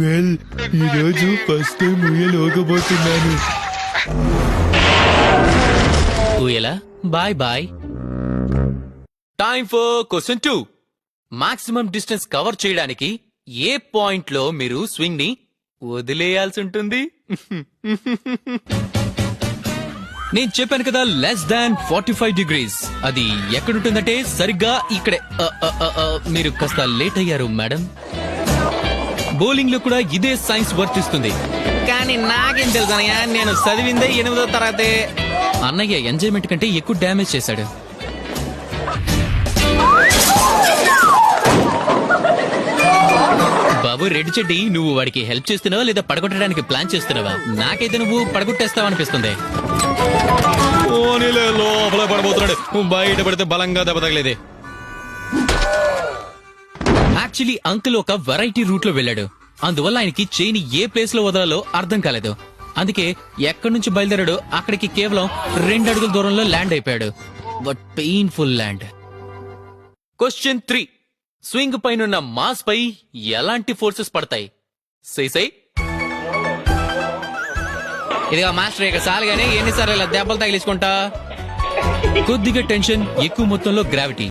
Well, ఈరోజు first time ఊయలోగబోతున్నాను. ఊయలా bye bye. Time for question 2. Maximum distance cover చేయడానికి ఏ పాయింట్ లో మీరు స్వింగ్ ని వదిలేయాల్సి ఉంటుంది? నేను చెప్పాను కదా, లెస్ దాన్ 45 degrees. అది ఎక్కడుంటుందంటే సరిగ్గా ఇక్కడే. మీరు కాస్త లేట్ అయ్యారు మేడం. బౌలింగ్ లో కూడా ఇదే సైన్స్ వర్తిస్తుంది. కానీ నాకేం తెలుసు అన్నయ్య, నేను చదివిందే 8వ తరగతి. అన్నయ్య ఎంజాయ్మెంట్ కంటే ఎక్కువ డ్యామేజ్ చేశాడు. బాబు రెడ్ చెడ్డి, నువ్వు వాడికి హెల్ప్ చేస్తున్నావా లేదా పడగొట్టడానికి ప్లాన్ చేస్తున్నావా? నాకైతే నువ్వు పడగొట్టేస్తావు అనిపిస్తుంది. లోపల పడబోతున్నాడు, బయట పడితే బలంగా దెబ్బ తగలేదే. యాక్చువల్లీ అంకుల్ ఒక వెరైటీ రూట్ లో వెళ్ళాడు. అందువల్ల ఆయనకి చైన్ ఏ ప్లేస్ లో వదలాలో అర్థం కాలేదు. అందుకే ఎక్కడి నుంచి బయలుదేరాడో అక్కడికి కేవలం 2 అడుగుల దూరంలో ల్యాండ్ అయిపోయాడు. But painful land. Question 3. Swing పైనున్న మాస్ పై ఎలాంటి ఫోర్సెస్ పడతాయి? సై ఇదిగా మాస్టర్, ఇక చాలు గానీ ఎన్నిసార్లు ఇలా దెబ్బలు తగిలించుకుంటా. కొద్దిగా టెన్షన్, ఎక్కువ మొత్తంలో గ్రావిటీ.